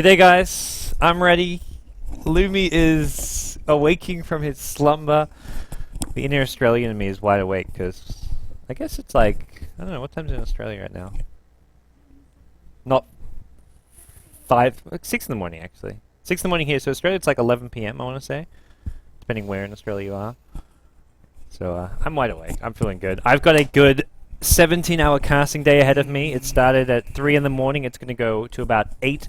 G'day guys, I'm ready. Lumi is awaking from his slumber. The inner Australian in me is wide awake because I guess it's like, I don't know, what time's in Australia right now? Not 6 in the morning actually. 6 in the morning here, so Australia it's like 11 PM I want to say, depending where in Australia you are. So I'm wide awake, I'm feeling good. I've got a good 17-hour casting day ahead of me. It started at 3 in the morning, it's going to go to about 8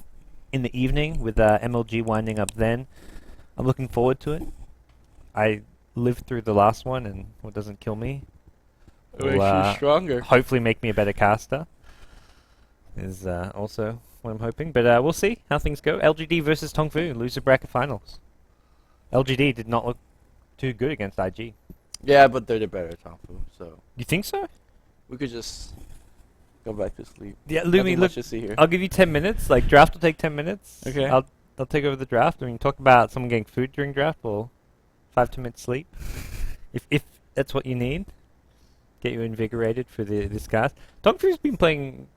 in the evening with MLG winding up then. I'm looking forward to it. I lived through the last one and what doesn't kill me It makes you stronger. hopefully make me a better caster is also what I'm hoping. But we'll see how things go. LGD versus Tongfu, loser bracket finals. LGD did not look too good against IG. Yeah, but they're the better Tongfu, so You think so? we could just go back to sleep. Yeah, Nothing Lumi, much look, to see here. I'll give you 10 minutes. Like, draft will take 10 minutes. Okay. I'll take over the draft. I mean, talk about someone getting food during draft or 5 minutes sleep. if that's what you need. Get you invigorated for this cast. Tongfu's been playing...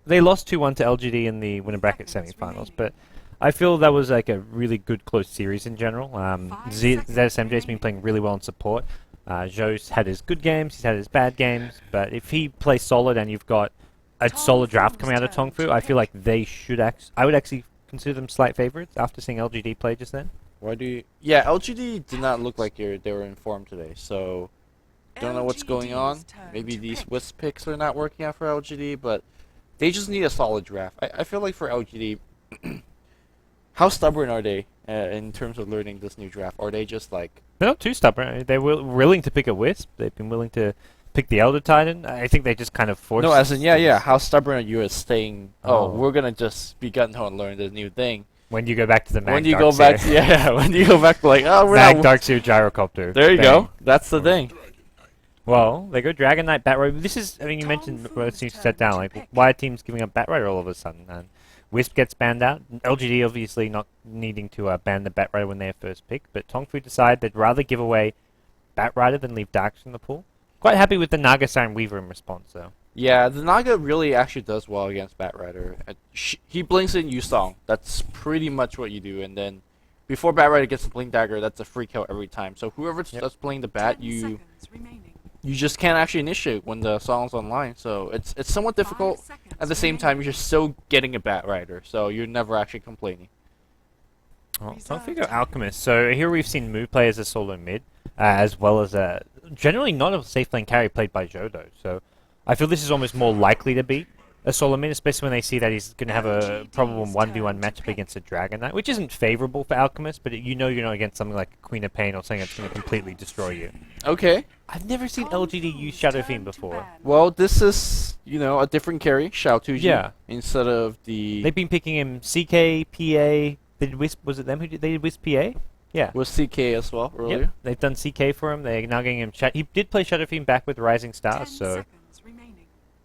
They lost 2-1 to LGD in the winner bracket semifinals, but I feel that was like a really good close series in general. ZSMJ's been playing really well in support. Zhou's had his good games, he's had his bad games, but if he plays solid and you've got a solid draft coming out of Tongfu, I feel like they should I would actually consider them slight favorites after seeing LGD play just then. Why do you... Yeah, LGD did not look like they were in form today, so... Don't know what's going on. Maybe these Wisp picks are not working out for LGD, but they just need a solid draft. I feel like for LGD, how stubborn are they in terms of learning this new draft? Are they just like... They're not too stubborn. They're willing to pick a Wisp. They've been willing to pick the Elder Titan. I think they just kind of force... No, as in, yeah. How stubborn are you at staying, Oh. we're going to just be gun ho and learn this new thing. When you go back to the Mag When you go back to, yeah, when you go back to like, oh, we're Mag not... Darkseer Gyrocopter. There you Bang. go. That's the thing. Well, they go Dragon Knight, Batrider. This is, I mean, you mentioned what it seems to set down. Like, why are teams giving up Batrider all of a sudden? And Wisp gets banned out. LGD obviously not needing to ban the Batrider when they're first pick, but Tongfu decide they'd rather give away Batrider than leave Darks in the pool. Quite happy with the Naga Siren Weaver in response, though. Yeah, the Naga really actually does well against Batrider. He blinks in Yusong. That's pretty much what you do, and then before Batrider gets the Blink Dagger, that's a free kill every time. So whoever starts playing the Bat, you just can't actually initiate when the song's online. So it's somewhat difficult. At the same time, you're still getting a Batrider, so you're never actually complaining. Well, don't think of Alchemist. So here we've seen Mu play as a solo mid, as well as a generally not a safe lane carry played by Zhou though. So I feel this is almost more likely to be a solo mid, especially when they see that he's going to have a probable 1v1 matchup against a Dragon Knight, which isn't favorable for Alchemist, but you know you're not against something like Queen of Pain or something that's going to completely destroy you. Okay. I've never seen LGD use Shadow Fiend before. Well, this is, a different carry, Shao Tuji, Yeah. instead of the... They've been picking him CK, PA, they did Wisp, was it them who did, they did Wisp PA? Yeah. with CK as well earlier. Yep. They've done CK for him, they're now getting him he did play Shadow Fiend back with Rising Stars, so...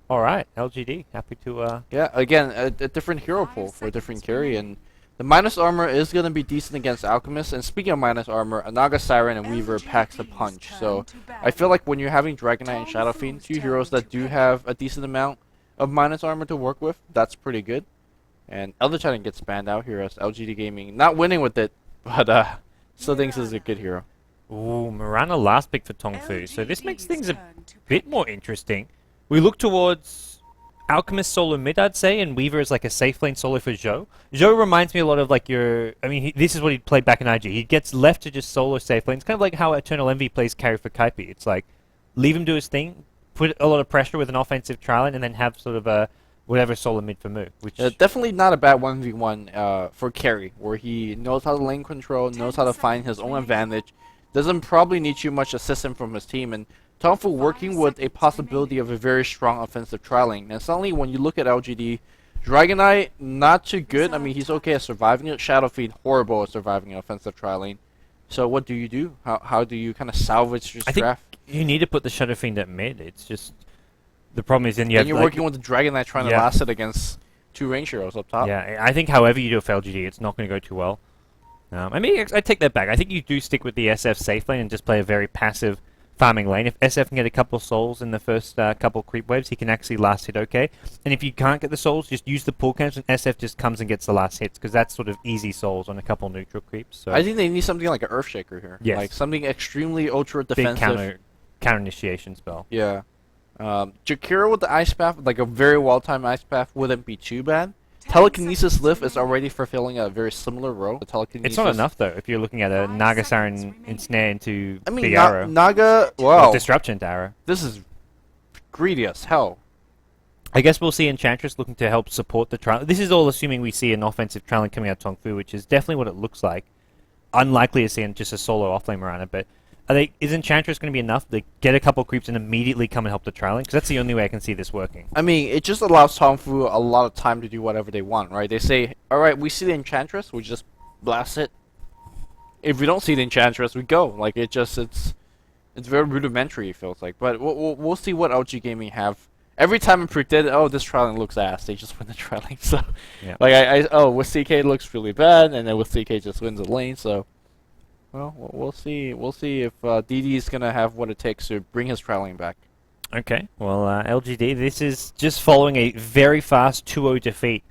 Alright, LGD, happy to, Yeah, again, a different hero pool for a different carry, and the minus armor is going to be decent against Alchemist, and speaking of minus armor, Naga Siren and Weaver packs a punch, so I feel like when you're having Dragon Knight and Shadow Fiend, two heroes that do have a decent amount of minus armor to work with, that's pretty good. And Elder Titan gets banned out here as LGD Gaming, not winning with it, but still thinks this is a good hero. Ooh, Mirana last pick for Tongfu, so this makes things a bit more interesting. We look towards Alchemist solo mid, I'd say, and Weaver is like a safe lane solo for Zhou. Zhou reminds me a lot of like this is what he played back in IG. He gets left to just solo safe lane. It's kind of like how Eternal Envy plays carry for Kaipi. It's like, leave him do his thing, put a lot of pressure with an offensive trial, and then have sort of a whatever solo mid for Mu. Which definitely not a bad 1v1 for carry, where he knows how to lane control, knows how to find his own advantage, doesn't probably need too much assistance from his team, and Tongfu working with a possibility of a very strong offensive trialing. And suddenly when you look at LGD, Dragon Knight, not too good. I mean, he's okay at surviving it. Shadow Fiend, horrible at surviving an offensive trialing. So what do? How do you kind of salvage this draft? You need to put the Shadow Fiend at mid. It's just... The problem is then you're working with the Dragon Knight trying to last it against two range heroes up top. Yeah, I think however you do it for LGD, it's not going to go too well. I mean, I take that back. I think you do stick with the SF safe lane and just play a very passive farming lane. If SF can get a couple souls in the first couple creep waves, he can actually last hit okay. And if you can't get the souls, just use the pull camps and SF just comes and gets the last hits, because that's sort of easy souls on a couple neutral creeps. So I think they need something like an Earthshaker here. Yes. Like something extremely ultra big defensive. counter initiation spell. Yeah. Jakira with the Ice Path, like a very well-timed Ice Path, wouldn't be too bad. Telekinesis Lift is already fulfilling a very similar role. The telekinesis. It's not enough though. If you're looking at a Naga Siren ensnare into I mean, Big Arrow, Naga. or Well, Disruption to Arrow. this is greedy as hell. I guess we'll see Enchantress looking to help support the trial. This is all assuming we see an offensive trialing coming out of Tongfu, which is definitely what it looks like. Unlikely to see just a solo offlane Marana, but is Enchantress going to be enough to get a couple creeps and immediately come and help the trialing? Because that's the only way I can see this working. I mean, it just allows Tongfu a lot of time to do whatever they want, right? They say, all right, we see the Enchantress, we just blast it. If we don't see the Enchantress, we go. Like, it's very rudimentary, it feels like. But we'll see what LG Gaming have. Every time I predict, oh, this trialing looks ass, they just win the trialing. So, yeah. like, with CK it looks really bad, and then with CK just wins the lane, so... Well, we'll see. We'll see if DD is gonna have what it takes to bring his trialing back. Okay. Well, LGD, this is just following a very fast 2-0 defeat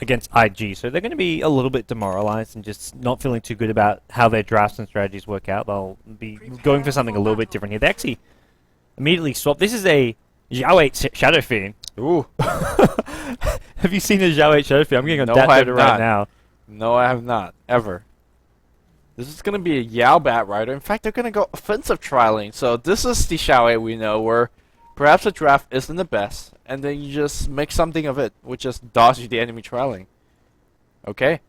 against IG, so they're going to be a little bit demoralized and just not feeling too good about how their drafts and strategies work out. They'll be going for something a little bit different here. They actually immediately swap. This is a Zhao 8 Shadow Fiend. Ooh. Have you seen a Zhao 8 Shadow Fiend? I'm getting on No, that I have Twitter right not. now. No, I have not ever. This is gonna be a Yao Bat Rider. In fact, they're gonna go offensive trialing. So this is the Xiaowei we know, where perhaps the draft isn't the best, and then you just make something of it, which is dodge the enemy trialing. Okay.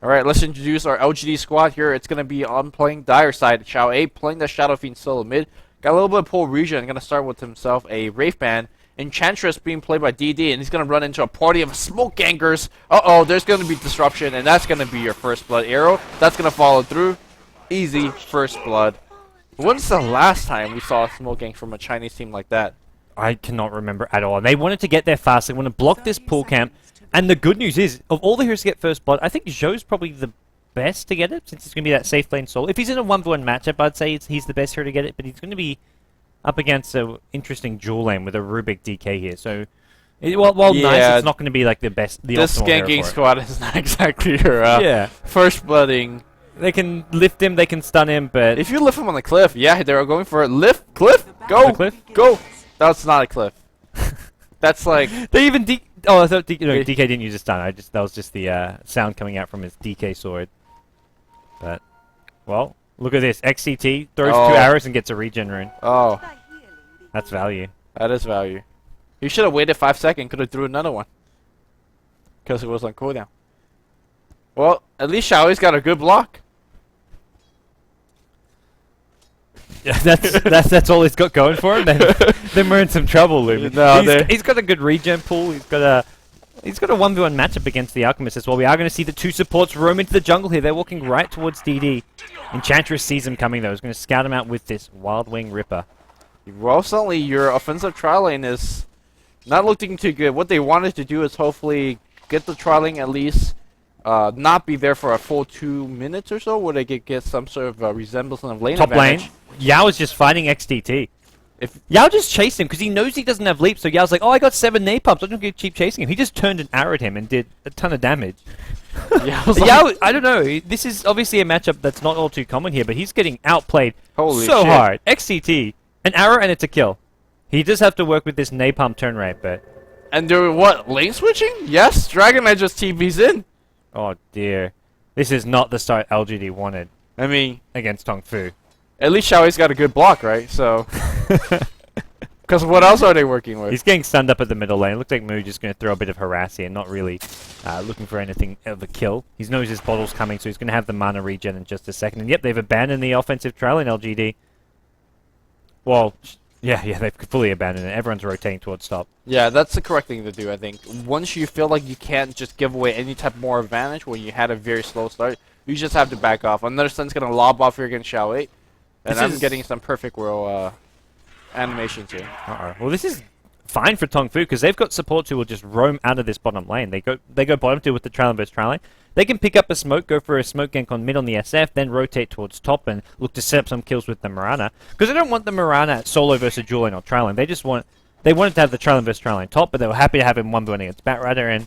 All right, let's introduce our LGD squad here. It's gonna be on playing Dire side. Xiaowei playing the Shadow Fiend solo mid. Got a little bit of pull region. Gonna start with himself a Wraith Band. Enchantress being played by DD, and he's going to run into a party of smoke gangers. Uh-oh, there's going to be disruption, and that's going to be your first blood arrow. That's going to follow through. Easy first blood. When's the last time we saw a smoke gang from a Chinese team like that? I cannot remember at all. They wanted to get there fast. They want to block this pull camp. And the good news is, of all the heroes to get first blood, I think Zhou's probably the best to get it, since it's going to be that safe lane solo. If he's in a 1v1 matchup, I'd say he's the best hero to get it, but he's going to be up against an interesting dual lane with a Rubik DK here. So, while Yeah, nice, it's not going to be like the best. This optimal hero ganking for it. squad is not exactly your Yeah, first blooding. they can lift him, they can stun him, but If you lift him on the cliff, yeah, they're going for it. Lift, cliff, go, The cliff? go. That's not a cliff. That's like... they even I thought DK didn't use a stun. That was just the sound coming out from his DK sword. But well, look at this. XCT throws 2 arrows and gets a regen rune. Oh, That's value. that is value. You should have waited 5 seconds. Could have threw another one. Because it was on cooldown. Well, at least Xiaoi's got a good block. Yeah, that's all he's got going for him. Then we're in some trouble, Lumen. No, he's got a good regen pool. He's got a 1v1 matchup against the Alchemist as well. We are going to see the 2 supports roam into the jungle here. They're walking right towards DD. Enchantress sees him coming though. He's going to scout him out with this Wild Wing Ripper. Well, suddenly your offensive trial lane is not looking too good. What they wanted to do is hopefully get the trialing at least not be there for a full 2 minutes or so, where they could get some sort of resemblance of lane Top advantage. lane. Yao is just fighting XDT. If Yao just chased him because he knows he doesn't have leap. So Yao's like, oh, I got 7 napalms. I'm going to keep chasing him. He just turned and arrowed him and did a ton of damage. Yao's like, Yao, I don't know. This is obviously a matchup that's not all too common here, but he's getting outplayed holy so shit. hard. XCT, an arrow and it's a kill. He does have to work with this napalm turn rate, but And they're what, lane switching? Yes, Dragon Knight just TP's in. oh dear, this is not the start LGD wanted I mean, against Tongfu. at least Xiaoi's got a good block, right? So, because what else are they working with? He's getting stunned up at the middle lane. Looks like Moo just going to throw a bit of harass here, not really looking for anything of a kill. He knows his bottle's coming, so he's going to have the mana regen in just a second. And yep, they've abandoned the offensive trail in LGD. Well, yeah, they've fully abandoned it. Everyone's rotating towards top. Yeah, that's the correct thing to do, I think. Once you feel like you can't just give away any type more advantage when you had a very slow start, you just have to back off. Another stun's going to lob off here against Xiaowei. And This I'm is- getting some perfect world animations here. Uh-oh. Well, this is fine for Tongfu because they've got supports who will just roam out of this bottom lane. They go bottom two with the trail and burst trailing. they can pick up a smoke, go for a smoke gank on mid on the SF, then rotate towards top and look to set up some kills with the Mirana. Because they don't want the Mirana solo versus dual lane or tri lane. They wanted to have the tri lane versus tri lane top, but they were happy to have him 1v1 against Batrider, and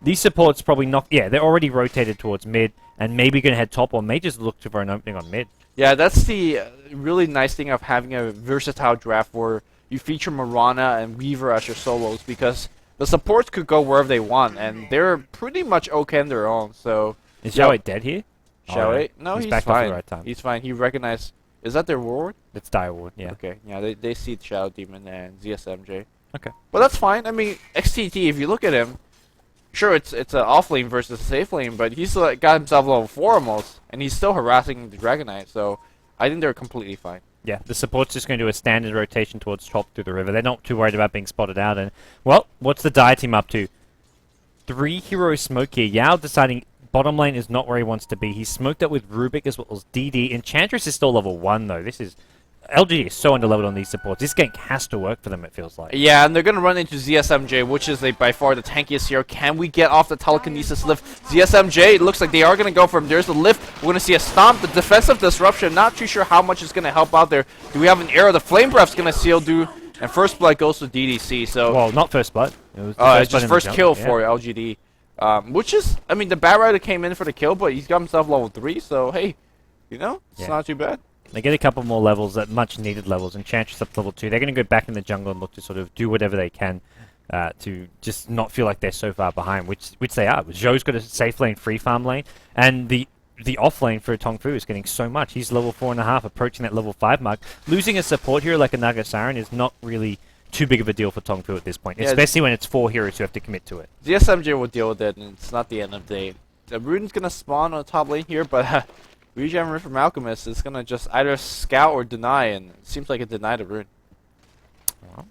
these supports probably not... Yeah, they're already rotated towards mid, and maybe going to head top, or may just look for an opening on mid. Yeah, that's the really nice thing of having a versatile draft where you feature Mirana and Weaver as your solos, because the supports could go wherever they want, and they're pretty much okay on their own, so... Is Xiao dead here? Xiao? No, he's back fine. At the right time. He's fine. He recognized... Is that their ward? It's Die Ward, yeah. Okay, yeah, they see Shadow Demon and ZSMJ. Okay. But that's fine. I mean, XTT, if you look at him, sure, it's an off lane versus a safe lane, but he's got himself level 4 almost, and he's still harassing the Dragon Knight, so I think they're completely fine. Yeah, the support's just going to do a standard rotation towards top through the river. They're not too worried about being spotted out, and, well, what's the Dire team up to? 3 hero smoke here. Yao deciding bottom lane is not where he wants to be. He's smoked up with Rubik as well as DD. Enchantress is still level 1, though. This is... LGD is so underleveled on these supports. This gank has to work for them, it feels like. Yeah, and they're going to run into ZSMJ, which is by far the tankiest hero. Can we get off the telekinesis lift? ZSMJ, it looks like they are going to go for him. There's the lift. We're going to see a stomp. The defensive disruption, not too sure how much is going to help out there. Do we have an arrow? The flame breath's going to seal do. And first blood goes to DDC. So well, not first blood. It was it's just first kill for LGD. Which is, I mean, the Batrider came in for the kill, but he's got himself level 3. So, hey, you know, it's not too bad. They get a couple more levels, at much needed levels, Enchantress up to level 2. They're going to go back in the jungle and look to sort of do whatever they can to just not feel like they're so far behind, which they are. Zhou's got a safe lane, free farm lane, and the off lane for Tongfu is getting so much. He's level 4.5, approaching that level 5 mark. Losing a support hero like a Naga Siren is not really too big of a deal for Tongfu at this point, especially when it's 4 heroes who have to commit to it. The SMJ will deal with it, and it's not the end of the day. The Rune's going to spawn on the top lane here, but... Regen from Alchemist is going to just either scout or deny, and it seems like it denied a rune. Well,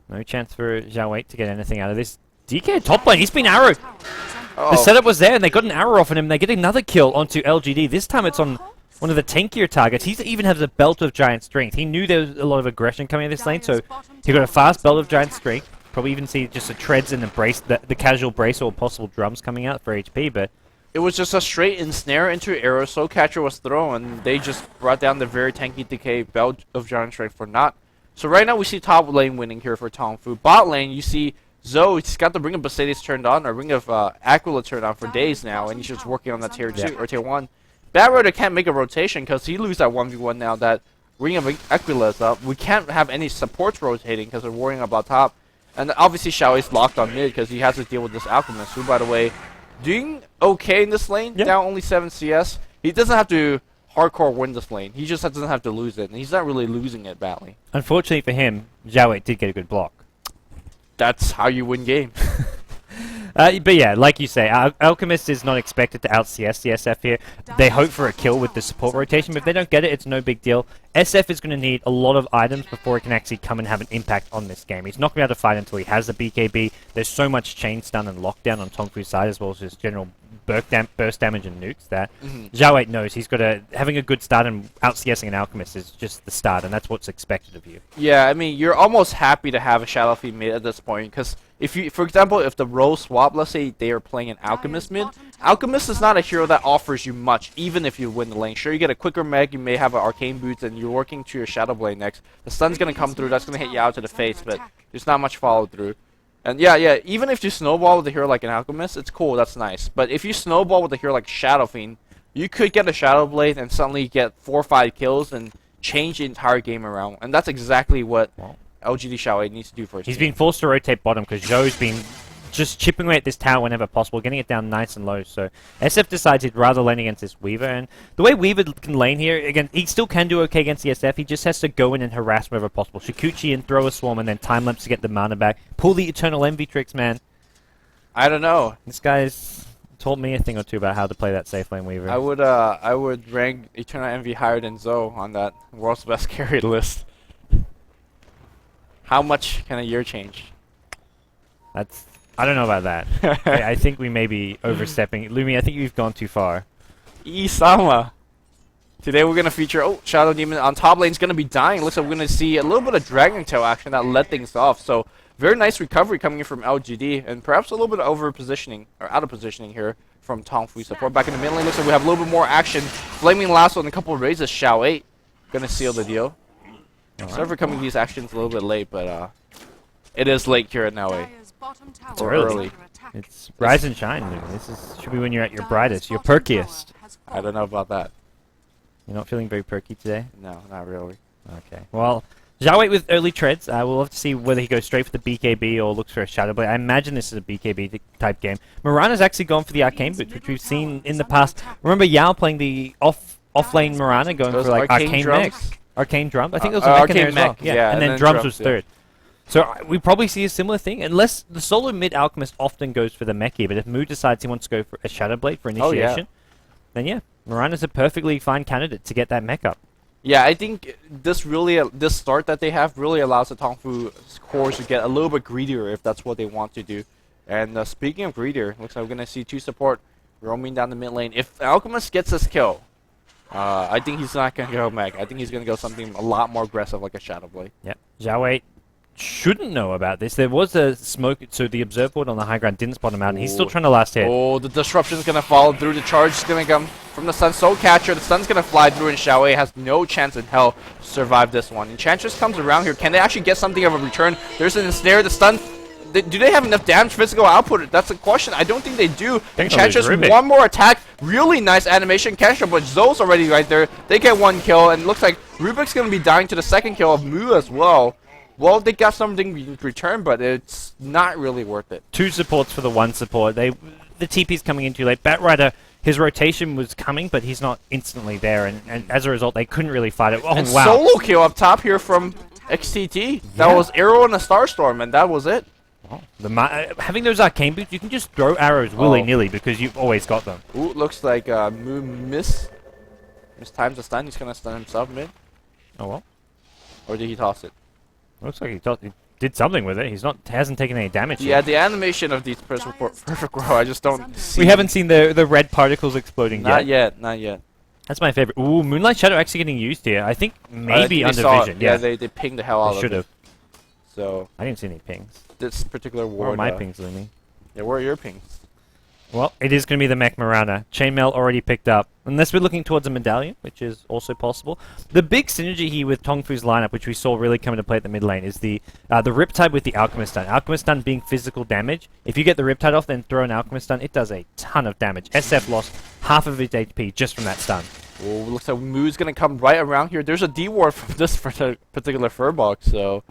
no chance for Xiao to get anything out of this. DK top lane, he's been arrowed. The setup was there, and they got an arrow off on him. They get another kill onto LGD. This time it's on one of the tankier targets. He even has a belt of giant strength. He knew there was a lot of aggression coming in this lane, so he got a fast belt of giant strength. Probably even see just the treads and the brace, the casual brace or possible drums coming out for HP, but... It was just a straight ensnare into arrow. Soul Catcher was thrown, and they just brought down the very tanky decay belt of giant strength for naught. So right now we see top lane winning here for Tongfu. Bot lane, you see Zoe, he's got the Ring of Mercedes turned on, or Ring of Aquila turned on for days now, and he's just working on that tier 2 or tier 1. Batrider can't make a rotation because he loses that 1v1 now that Ring of Aquila is up. We can't have any supports rotating because they're worrying about top. And obviously Xiao is locked on mid because he has to deal with this Alchemist, who, by the way, doing okay in this lane, down only 7 CS. He doesn't have to hardcore win this lane. He just doesn't have to lose it, and he's not really losing it badly. Unfortunately for him, Xiao did get a good block. That's how you win games. But yeah, like you say, Alchemist is not expected to out-CS the SF here. They hope for a kill with the support rotation, but if they don't get it, it's no big deal. SF is going to need a lot of items before he can actually come and have an impact on this game. He's not going to be able to fight until he has the BKB. There's so much chain stun and lockdown on Tongfu's side, as well as just general burst damage and nukes that Xiao knows he's got to... Having a good start and out-CSing an Alchemist is just the start, and that's what's expected of you. Yeah, I mean, you're almost happy to have a Shadow Fiend mid at this point, because if you, for example, if the role swap, let's say they are playing an Alchemist mid, Alchemist is not a hero that offers you much, even if you win the lane. Sure, you get a quicker meg, you may have an Arcane Boots, and you're working to your Shadow Blade next. The stun's going to come through, that's going to hit you out to the face, but there's not much follow-through. And yeah, even if you snowball with a hero like an Alchemist, it's cool, that's nice. But if you snowball with a hero like Shadow Fiend, you could get a Shadow Blade and suddenly get 4 or 5 kills and change the entire game around. And that's exactly what LGD Xiao needs to do for his He's team. been forced to rotate bottom because Zhou's been just chipping away at this tower whenever possible, getting it down nice and low. So SF decides he'd rather lane against this Weaver, and the way Weaver can lane here, again, he still can do okay against the SF. He just has to go in and harass wherever possible. Shikuchi and throw a swarm and then time lapse to get the mana back. Pull the Eternal Envy tricks, man. I don't know. This guy's taught me a thing or two about how to play that safe lane Weaver. I would rank Eternal Envy higher than Zoe on that world's best carry list. How much can a year change? I don't know about that. I think we may be overstepping. Lumi, I think you've gone too far. Isama. Today we're going to feature... Oh, Shadow Demon on top lane's going to be dying. Looks like we're going to see a little bit of Dragon Tail action that let things off. So Very nice recovery coming in from LGD, and perhaps a little bit of over positioning, or out of positioning here from Tongfu support. Back in the mid lane, looks like we have a little bit more action. Flaming Lasso and a couple of raises. Xiao 8 gonna seal the deal. Sorry for coming these actions a little bit late, but it is late here at Now 8. It's early. It's rise and shine. Should be when you're at your brightest, your perkiest. I don't know about that. You're not feeling very perky today? No, not really. Okay. Well, Xiao 8 with early treads. We'll have to see whether he goes straight for the BKB or looks for a Shadow Blade. I imagine this is a BKB type game. Mirana's actually gone for the Arcane Boots, which we've seen in the past. Remember Yao playing the off-lane Mirana, going for like Arcane Mech? Arcane Drum? I think there was a mech in there as well. Yeah, and then Drums was third. So we probably see a similar thing, unless the solo mid Alchemist often goes for the mech here, but if Mu decides he wants to go for a Shadow Blade for initiation, then yeah, Mirana's a perfectly fine candidate to get that mech up. Yeah, I think this start that they have really allows the Tongfu cores to get a little bit greedier if that's what they want to do. And speaking of greedier, looks like we're going to see 2 support roaming down the mid lane. If Alchemist gets this kill, I think he's not going to go mech. I think he's going to go something a lot more aggressive like a Shadow Blade. Yep. Xiao 8 shouldn't know about this. There was a smoke, so the observer board on the high ground didn't spot him out, and he's still trying to last hit. Oh, the disruption's going to follow through. The charge is going to come from the Sun Soul Catcher. The Sun's going to fly through, and Xiao 8 has no chance in hell to survive this one. Enchantress comes around here. Can they actually get something of a return? There's an ensnare. The Stun... do they have enough damage physical output? That's a question. I don't think they do. Enchantress, one more attack. Really nice animation capture, but Zoe's already right there. They get 1 kill, and it looks like Rubik's going to be dying to the 2nd kill of Mu as well. Well, they got something in return, but it's not really worth it. 2 supports for the 1 support. The TP's coming in too late. Batrider, his rotation was coming, but he's not instantly there, and as a result, they couldn't really fight it. Oh, and wow. Solo kill up top here from XTT. That was Arrow and a Starstorm, and that was it. Oh, having those Arcane Boots, you can just throw arrows willy-nilly because you've always got them. Ooh, looks like Mu mistimes the stun. He's going to stun himself mid. Oh, well. Or did he toss it? Looks like he did something with it. Hasn't taken any damage Yeah, yet. the animation of these perfect row, I just don't see. We haven't seen the red particles exploding yet. Not yet. That's my favorite. Ooh, Moonlight Shadow actually getting used here. I think maybe under vision. Yeah, they pinged the hell out of it. Should have. So I didn't see any pings. This particular ward. Where are my pings, Lumi? Yeah, where are your pings? Well, it is going to be the mech Mirana. Chainmail already picked up. Unless we're looking towards a medallion, which is also possible. The big synergy here with Tongfu's lineup, which we saw really come into play at the mid lane, is the Riptide with the Alchemist Stun. Alchemist Stun being physical damage. If you get the Riptide off, then throw an Alchemist Stun, it does a ton of damage. SF lost half of his HP just from that stun. Oh, looks like Mu's going to come right around here. There's a D-Ward from this particular Furbolg, so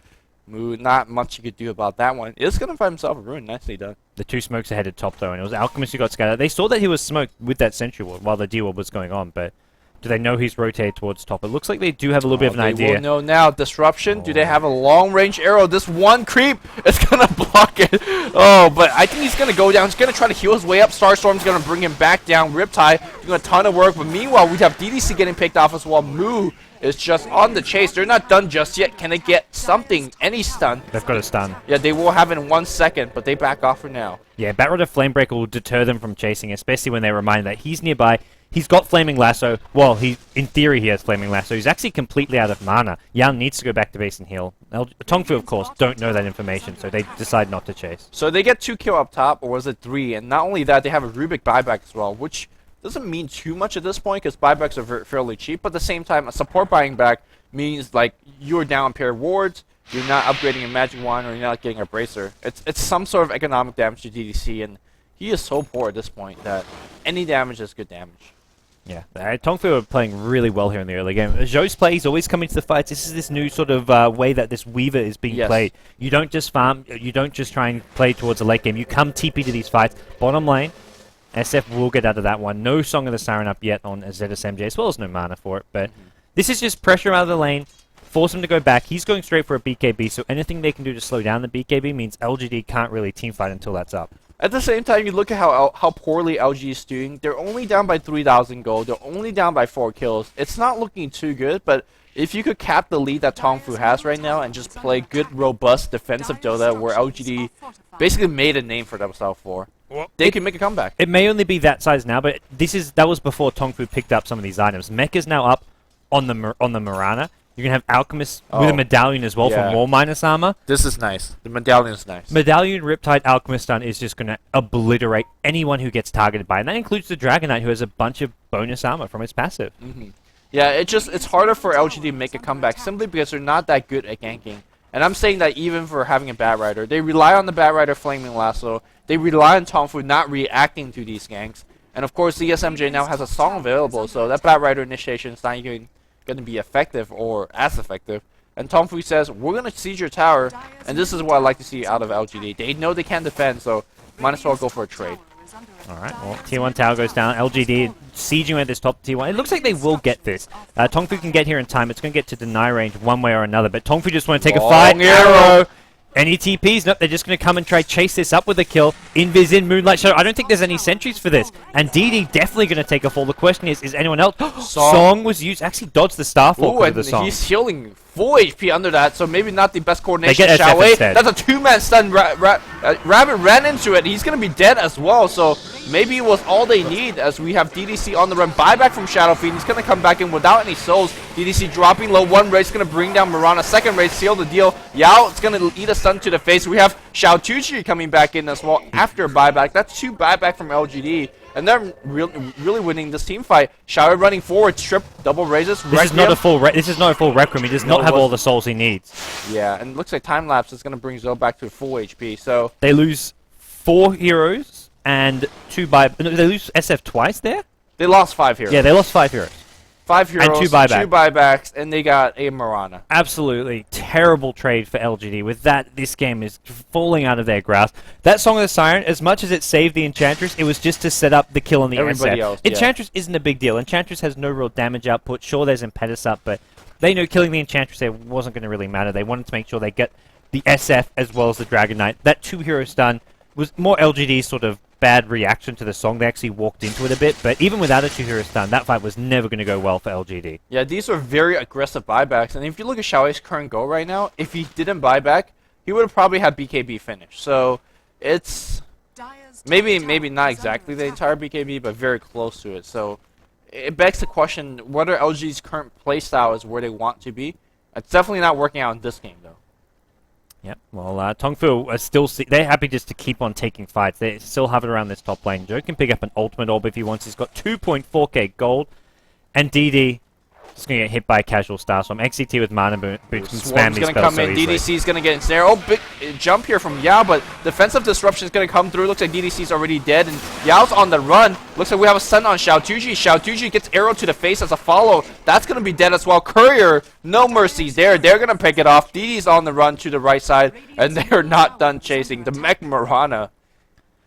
Mu, not much you could do about that one. It's going to find himself a ruin. Nicely done. The 2 smokes ahead at top, though, and it was Alchemist who got scattered. They saw that he was smoked with that Sentry Ward while the D-Ward was going on, but do they know he's rotated towards top? It looks like they do have a little bit of an idea. They will know now. Disruption. Do they have a long-range arrow? This one creep is going to block it. Oh, but I think he's going to go down. He's going to try to heal his way up. Starstorm's going to bring him back down. Riptide doing a ton of work, but meanwhile, we have DDC getting picked off as well. Mu is just on the chase. They're not done just yet. Can they get something? Any stun? They've got a stun. Yeah, they will have it in 1 second, but they back off for now. Yeah, Batrider Flamebreaker will deter them from chasing, especially when they're reminded that he's nearby. He's got Flaming Lasso. Well, in theory, he has Flaming Lasso. He's actually completely out of mana. Yan needs to go back to base and heal. Tongfu, of course, don't know that information, so they decide not to chase. So they get 2 kill up top, or was it 3? And not only that, they have a Rubik buyback as well, which doesn't mean too much at this point because buybacks are fairly cheap. But at the same time, a support buying back means like you're down pair wards, you're not upgrading a magic wand, or you're not getting a bracer. It's some sort of economic damage to DDC, and he is so poor at this point that any damage is good damage. Yeah, Tongfu are playing really well here in the early game. Zhou's play is always coming to the fights. This is this new sort of way that this Weaver is being played. You don't just farm, you don't just try and play towards a late game. You come TP to these fights. Bottom lane, SF will get out of that one. No Song of the Siren up yet on ZSMJ, as well as no mana for it. But this is just pressure out of the lane, force him to go back. He's going straight for a BKB, so anything they can do to slow down the BKB means LGD can't really teamfight until that's up. At the same time, you look at how poorly LG is doing. They're only down by 3,000 gold. They're only down by 4 kills. It's not looking too good, but if you could cap the lead that Tongfu has right now and just play good, robust defensive Dota where LGD basically made a name for themselves for, they can make a comeback. It may only be that size now, but that was before Tongfu picked up some of these items. Mech is now up on the Mirana. You're going to have Alchemist with a Medallion as well for more minus armor. This is nice. The Medallion is nice. Medallion Riptide Alchemist stun is just going to obliterate anyone who gets targeted by it. And that includes the Dragon Knight, who has a bunch of bonus armor from his passive. Yeah, it's harder for LGD to make a comeback simply because they're not that good at ganking. And I'm saying that even for having a Bat Rider. They rely on the Bat Rider Flaming Lasso. They rely on Tongfu not reacting to these ganks. And of course, ZSMJ now has a song available, so that Bat Rider initiation is not even going to be effective or as effective. And Tongfu says, we're going to siege your tower, and this is what I like to see out of LGD. They know they can't defend, so might as well go for a trade. Alright, well, Tier 1 tower goes down. LGD sieging at this top Tier 1. It looks like they will get this. Tongfu can get here in time. It's going to get to deny range one way or another, but Tongfu just want to take a fight. Arrow! Any TPs? Nope, they're just going to come and try chase this up with a kill. Invis in, Moonlight Shadow. I don't think there's any sentries for this. And DD definitely going to take a fall. The question is anyone else? Song was used. Actually dodged the Starfall with the Song. He's healing full HP under that, so maybe not the best coordination. That's a two-man stun. Rabbit ran into it. He's going to be dead as well, so maybe it was all they need as we have DDC on the run. Buyback from Shadow Fiend. He's going to come back in without any souls. DDC dropping low. One race going to bring down Mirana. Second race, seal the deal. Yao, it's going to eat a stun to the face. We have Xiao Tuchi coming back in as well after buyback. That's 2 buyback from LGD. And they're really winning this team fight. Xiao running forward, trip, double raises. This is not a full Requiem. He does not have all the souls he needs. Yeah, and it looks like time lapse is going to bring Zoe back to full HP. So they lose 4 heroes and 2 buy. No, they lose SF twice there. They lost 5 heroes. Yeah, they lost 5 heroes. 5 heroes, and 2 buybacks, and they got a Mirana. Absolutely terrible trade for LGD. With that, this game is falling out of their grasp. That Song of the Siren, as much as it saved the Enchantress, it was just to set up the kill on the Everybody else, Enchantress isn't a big deal. Enchantress has no real damage output. Sure, there's Impetus up, but they knew killing the Enchantress there wasn't going to really matter. They wanted to make sure they get the SF as well as the Dragon Knight. That 2-hero stun was more LGD's sort of bad reaction to the Song. They actually walked into it a bit, but even without a 2-hero stun, that fight was never going to go well for LGD. Yeah, these were very aggressive buybacks, and if you look at Xiao's current goal right now, if he didn't buy back, he would have probably had BKB finish. So it's maybe not exactly the entire BKB, but very close to it. So it begs the question whether LGD's current playstyle is where they want to be. It's definitely not working out in this game, though. Yep. Well, Tongfu are still they're happy just to keep on taking fights. They still have it around this top lane. Joe can pick up an ultimate orb if he wants. He's got 2.4k gold, and DD just gonna get hit by a casual Starstorm. XCT with mana boots can spam these spells so easily. DDC is gonna get ensnared. Oh, big jump here from Yao, but defensive disruption is gonna come through. Looks like DDC is already dead, and Yao's on the run. Looks like we have a stun on Xiao Tuji. Xiao Tuji gets arrow to the face as a follow. That's gonna be dead as well. Courier, no mercy there. They're gonna pick it off. DD's on the run to the right side, and they're not done chasing. The Mech Mirana.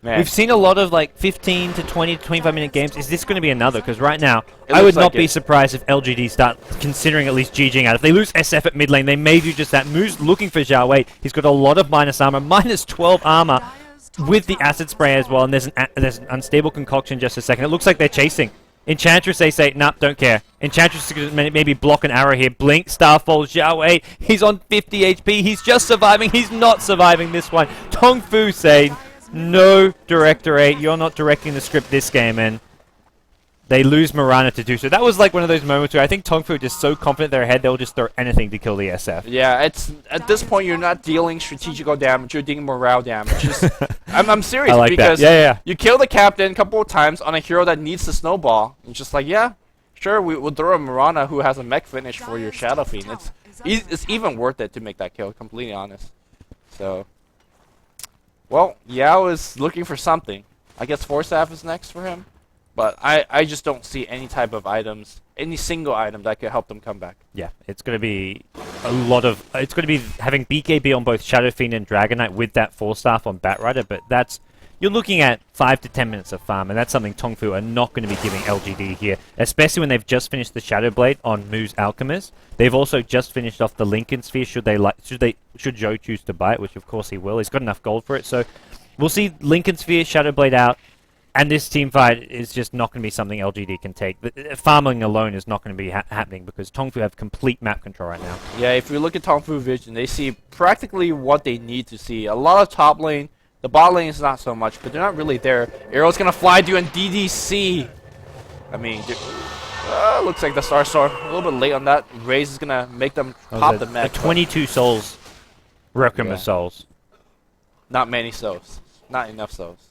Man. We've seen a lot of like 15 to 20 to 25 minute games. Is this going to be another? Because right now, I would not be surprised if LGD start considering at least GGing out. If they lose SF at mid lane, they may do just that. Moo's looking for Zhao Wei. He's got a lot of minus armor, minus 12 armor with the acid spray as well. And there's an unstable concoction just a second. It looks like they're chasing. Enchantress, they say, nah, don't care. Enchantress is going to maybe block an arrow here. Blink, Starfall, Zhao Wei. He's on 50 HP. He's just surviving. He's not surviving this one. Tongfu saying, no, Director 8, you're not directing the script this game, and they lose Mirana to do so. That was like one of those moments where I think Tongfu are just so confident they're ahead, they'll just throw anything to kill the SF. Yeah, it's at this point you're not dealing strategical damage, you're dealing morale damage. I'm serious, like because that. You kill the captain a couple of times on a hero that needs to snowball. It's just like, yeah, sure, we'll throw a Mirana who has a mech finish for your Shadow Fiend. It's even worth it to make that kill, completely honest. So... well, Yao is looking for something. I guess Force Staff is next for him. But I just don't see any type of items, any single item that could help them come back. Yeah, it's going to be a lot of... it's going to be having BKB on both Shadow Fiend and Dragon Knight with that Force Staff on Batrider, but that's... you're looking at 5 to 10 minutes of farm, and that's something Tongfu are not going to be giving LGD here, especially when they've just finished the Shadow Blade on Moo's Alchemist. They've also just finished off the Lincoln Sphere should Joe choose to buy it, which of course he will. He's got enough gold for it, so we'll see Lincoln Sphere, Shadow Blade out, and this team fight is just not going to be something LGD can take. Farming alone is not going to be happening because Tongfu have complete map control right now. Yeah, if we look at Tongfu Vision, they see practically what they need to see. A lot of top lane. The bot lane is not so much, but they're not really there. Arrow's gonna fly to you and DDC. I mean, Looks like the Star Storm a little bit late on that. Raze is gonna make them pop the mech. 22 souls. Requiem of souls. Not many souls. Not enough souls.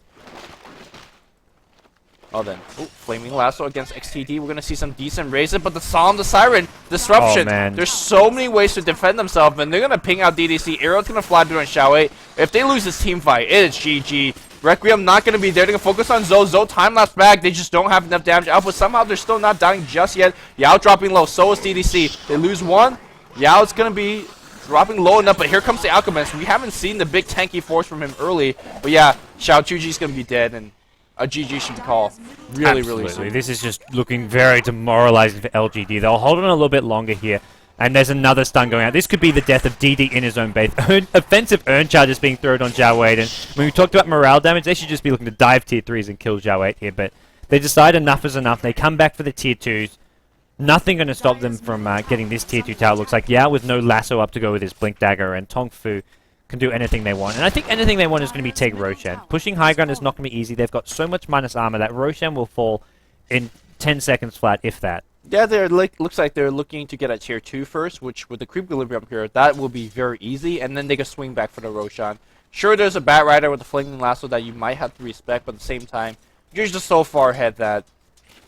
Oh, then. Ooh, Flaming Lasso against XTD. We're going to see some decent raises, but the Psalm, the Siren, Disruption. Oh, man. There's so many ways to defend themselves, and they're going to ping out DDC. Arrow's going to fly through on Xiao 8. If they lose this team fight, it is GG. Requiem not going to be there. They're going to focus on Zoe. Zoe time-lapse back. They just don't have enough damage output. Somehow they're still not dying just yet. Yao dropping low. So is DDC. They lose one. Yao's going to be dropping low enough, but here comes the Alchemist. We haven't seen the big tanky force from him early, but yeah, Xiao Chuji's going to be dead, and a GG should be called really soon. This is just looking very demoralizing for LGD. They'll hold on a little bit longer here. And there's another stun going out. This could be the death of DD in his own base. Offensive Urn charges being thrown on Zhao Wei. And when we talked about morale damage, they should just be looking to dive tier 3s and kill Zhao Wei here. But they decide enough is enough. They come back for the tier 2s. Nothing going to stop them from getting this tier 2 tower. Looks like Yao with no lasso up to go with his Blink Dagger. And Tongfu can do anything they want. And I think anything they want is going to be take Roshan. Pushing high ground is not going to be easy. They've got so much minus armor that Roshan will fall in 10 seconds flat, if that. Yeah, looks like they're looking to get a tier 2 first, which with the creep equilibrium here, that will be very easy, and then they can swing back for the Roshan. Sure, there's a Bat Rider with a Flaming Lasso that you might have to respect, but at the same time, you're just so far ahead that,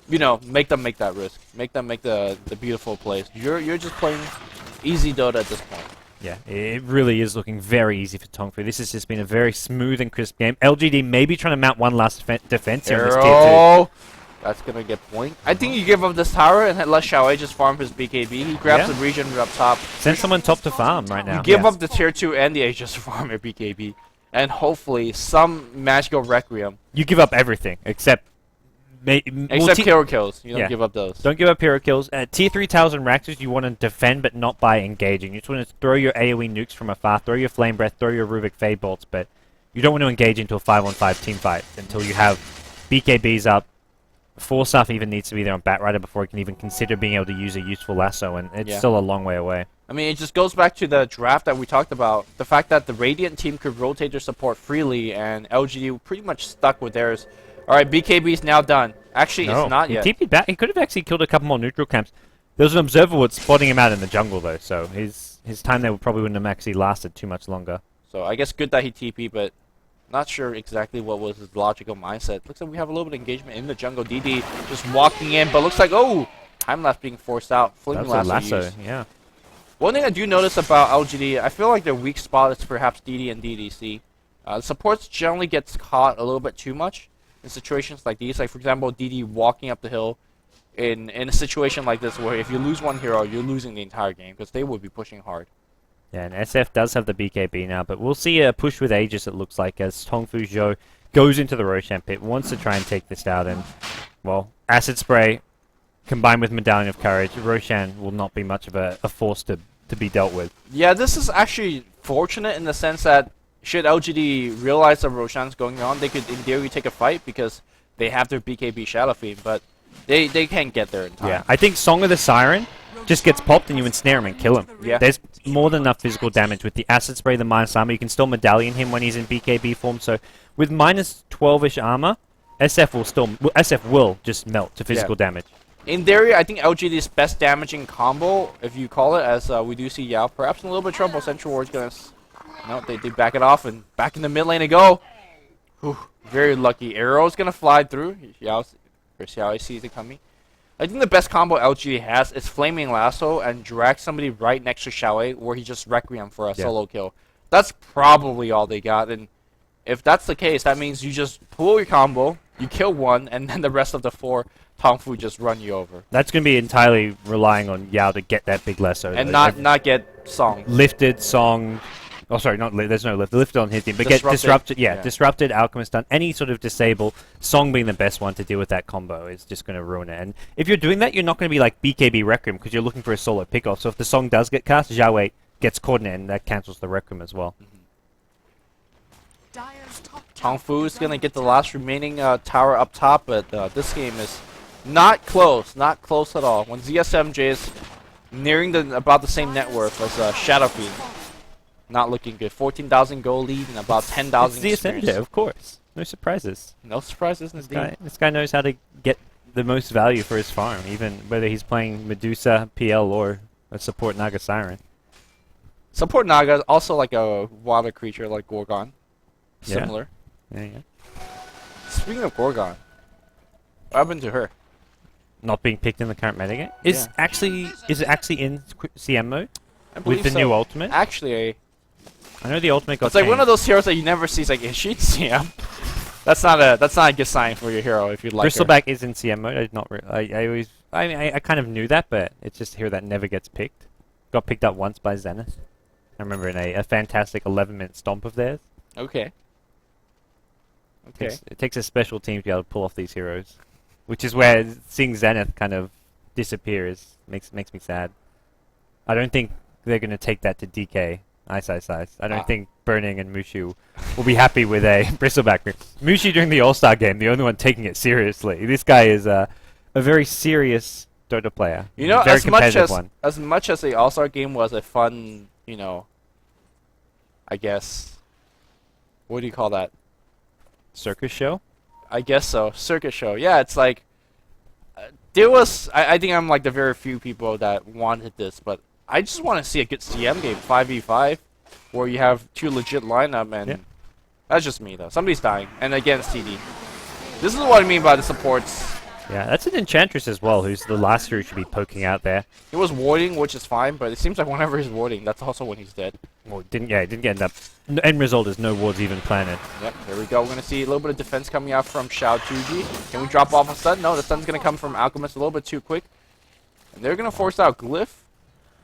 you know, make them make that risk. Make them make the beautiful plays. You're just playing easy Dota at this point. Yeah, it really is looking very easy for Tongfu. This has just been a very smooth and crisp game. LGD maybe trying to mount one last defense here in this tier 2. That's going to get point. I think you give up this tower and let Xiao just farm his BKB. He grabs the region up top. Send someone top to farm right now. You give up the tier 2 and the Aegis to farm your BKB. And hopefully some magical Requiem. You give up everything except hero kills. You don't give up those. Don't give up hero kills. Tier 3 towers and Raxes you want to defend but not by engaging. You just want to throw your AoE nukes from afar, throw your Flame Breath, throw your Rubik Fade Bolts, but you don't want to engage into a 5-on-5 team fight until you have BKBs up. Forsyth even needs to be there on Bat Rider before he can even consider being able to use a useful lasso, and it's still a long way away. I mean, it just goes back to the draft that we talked about. The fact that the Radiant team could rotate their support freely, and LGD pretty much stuck with theirs. Alright, BKB is now done. Actually, it's not yet. He TP'd back. He could have actually killed a couple more neutral camps. There was an Observer Wood spotting him out in the jungle, though, so his time there probably wouldn't have actually lasted too much longer. So I guess good that he TP'd, but not sure exactly what was his logical mindset. Looks like we have a little bit of engagement in the jungle. DD just walking in, but looks like, time lapse being forced out. Flaming lasso, yeah. One thing I do notice about LGD, I feel like their weak spot is perhaps DD and DDC. The supports generally gets caught a little bit too much in situations like these. Like, for example, DD walking up the hill in a situation like this where if you lose one hero, you're losing the entire game because they would be pushing hard. Yeah, and SF does have the BKB now, but we'll see a push with Aegis, it looks like, as Tongfu Zhou goes into the Roshan pit, wants to try and take this out, and, well, Acid Spray combined with Medallion of Courage, Roshan will not be much of a force to be dealt with. Yeah, this is actually fortunate in the sense that should LGD realize that Roshan's going on, they could, in theory, take a fight because they have their BKB Shadow Fiend, but they can't get there in time. Yeah, I think Song of the Siren just gets popped and you ensnare him and kill him. Yeah. There's more than enough physical damage with the Acid Spray, the minus armor. You can still Medallion him when he's in BKB form. So with minus 12-ish armor, SF will just melt to physical damage. In theory, I think LGD's best damaging combo, if you call it, as we do see Yao, perhaps in a little bit of trouble. Central Ward's gonna, they back it off and back in the mid lane to go. Whew, very lucky. Arrow's gonna fly through. Xiao sees it coming. I think the best combo LG has is Flaming Lasso and drag somebody right next to Xiao where he just Requiem for a solo kill. That's probably all they got, and if that's the case, that means you just pull your combo, you kill one, and then the rest of the 4 Tongfu just run you over. That's going to be entirely relying on Yao to get that big lasso. And not get Song. Lifted, Song... Oh, sorry, there's no lift. Lifted on his team, but get disrupted. Yeah, disrupted, Alchemist done. Any sort of disable, Song being the best one to deal with that combo is just going to ruin it. And if you're doing that, you're not going to be like BKB Requiem because you're looking for a solo pickoff. So if the Song does get cast, Zhao Wei gets caught in it, and that cancels the Requiem as well. Tongfu is going to get the last remaining tower up top, but this game is not close at all. When ZSMJ is nearing about the same net worth as Shadow Fiend. Not looking good. 14,000 gold lead and about 10,000 experience. Of course. No surprises. No surprises, This guy knows how to get the most value for his farm, even whether he's playing Medusa, PL, or a support Naga Siren. Support Naga is also like a water creature like Gorgon. Yeah. Similar. Yeah. Speaking of Gorgon, what happened to her? Not being picked in the current metagame. Is it actually in CM mode I with believe the so. new ultimate? Actually, I know the ultimate got it's like one changed. of those heroes that you never see. It's like, is she in CM? That's not a good sign for your hero if you'd like her. Bristleback is in CM mode. I did not. I kind of knew that, but it's just a hero that never gets picked. Got picked up once by Zenith. I remember in a fantastic 11-minute stomp of theirs. Okay. Okay. It takes a special team to be able to pull off these heroes, which is where seeing Zenith kind of disappear makes me sad. I don't think they're going to take that to DK. Ice. I don't think Burning and Mushu will be happy with a Bristleback. Mushu during the All-Star game, the only one taking it seriously. This guy is a very serious Dota player. You know, very as much as the All-Star game was a fun, you know, I guess, what do you call that? Circus show? I guess so. Circus show. Yeah, it's like, there was, I think I'm like the very few people that wanted this, but I just want to see a good CM game, 5v5, where you have two legit lineup, and that's just me though. Somebody's dying, and against TD. This is what I mean by the supports. Yeah, that's an Enchantress as well, who's the last hero who should be poking out there. He was warding, which is fine, but it seems like whenever he's warding, that's also when he's dead. Well, it didn't get up. End result is no wards even planted. Yep, there we go. We're going to see a little bit of defense coming out from Xiao Chuji. Can we drop off a stun? No, the stun's going to come from Alchemist a little bit too quick. And they're going to force out Glyph.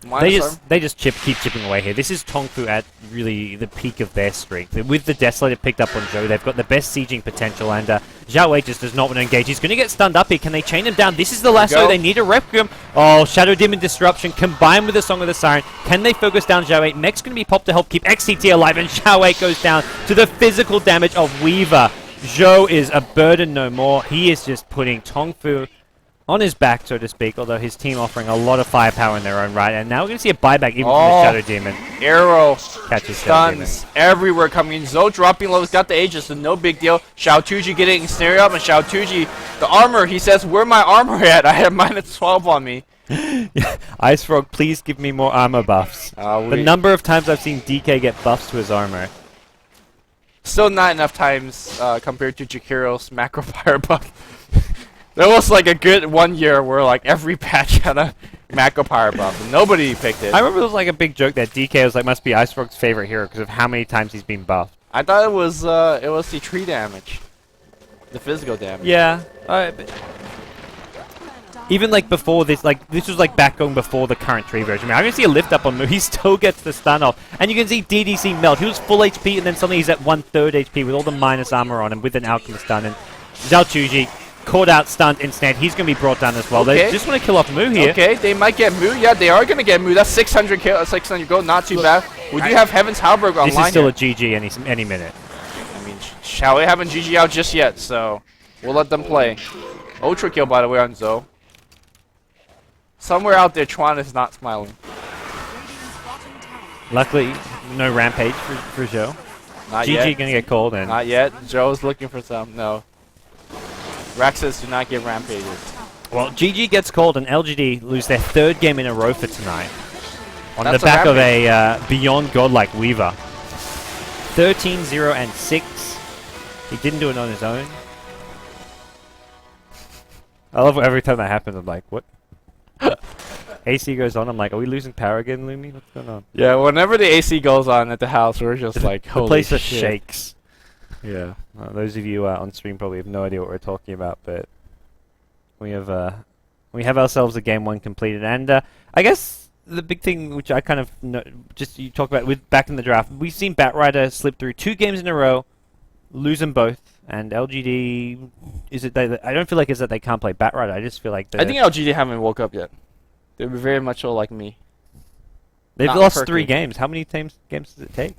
They just keep chipping away here. This is Tongfu at really the peak of their strength. With the Desolator picked up on Zhou, they've got the best sieging potential, and Zhao Wei just does not want to engage. He's going to get stunned up here. Can they chain him down? This is the lasso. They need a Requiem. Oh, Shadow Demon Disruption combined with the Song of the Siren. Can they focus down Zhao Wei? Mech's going to be popped to help keep XCT alive, and Zhao Wei goes down to the physical damage of Weaver. Zhou is a burden no more. He is just putting Tongfu on his back, so to speak, although his team offering a lot of firepower in their own right. And now we're going to see a buyback even from the Shadow Demon. Arrow. Catches Shadow Demon. Stuns everywhere coming in. Zoe dropping low. He's got the Aegis, so no big deal. Xiao Tuji getting snare up, and Xiao Tuji, the armor, he says, where my armor at? I have -12 on me. Ice Frog, please give me more armor buffs. The number of times I've seen DK get buffs to his armor. Still not enough times compared to Jakiro's macro fire buff. There was like a good 1 year where like every patch had a macro power buff and nobody picked it. I remember there was like a big joke that DK was like must be Ice Frog's favorite hero because of how many times he's been buffed. I thought it was the tree damage, the physical damage. Yeah. Even like before this, like this was like back going before the current tree version. I mean, I'm gonna see a lift up on Moo. He still gets the stun off, and you can see DDC melt. He was full HP, and then suddenly he's at 1/3 HP with all the minus armor on him with an alchemist stun. And Zhao Chuji caught out, stunned, instead. He's going to be brought down as well. Okay. They just want to kill off Moo here. Okay, they might get Moo. Yeah, they are going to get Moo. That's 600 kill, 600 gold. Not too bad. We do have Heaven's Halberg online. This is still here. a GG any minute. I mean, shall we haven't GG out just yet, so we'll let them play. Ultra kill, by the way, on Zoe. Somewhere out there, Chuan is not smiling. Luckily, no rampage for Zhou. Not GG yet. going to get called in. Not yet. Joe's looking for some. No. Raxus do not get rampages. Well, GG gets called, and LGD lose their 3rd game in a row for tonight. On That's the back a of a beyond godlike Weaver. 13-0-6. He didn't do it on his own. I love every time that happens, I'm like, what? AC goes on, I'm like, are we losing power again, Lumi? What's going on? Yeah, whenever the AC goes on at the house, we're just like, holy the place shit. just shakes. Yeah. Those of you on stream probably have no idea what we're talking about, but we have ourselves a game 1 completed, and I guess the big thing which I kind of just you talk about with back in the draft, we've seen Batrider slip through 2 games in a row, lose them both, and LGD I don't feel like it's that they can't play Batrider. I just feel like I think LGD haven't woke up yet. They're very much so like me. They've Not lost perky. 3 games. How many games does it take?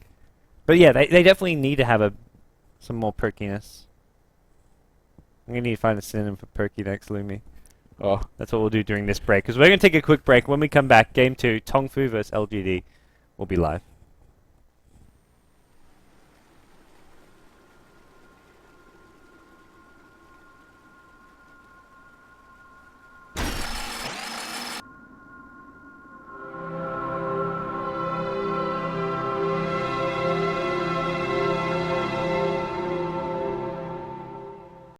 But yeah, they definitely need to have some more perkiness. I'm going to need to find a synonym for perky next, Lumi. Oh. That's what we'll do during this break, because we're going to take a quick break. When we come back, Game 2, Tongfu vs LGD will be live.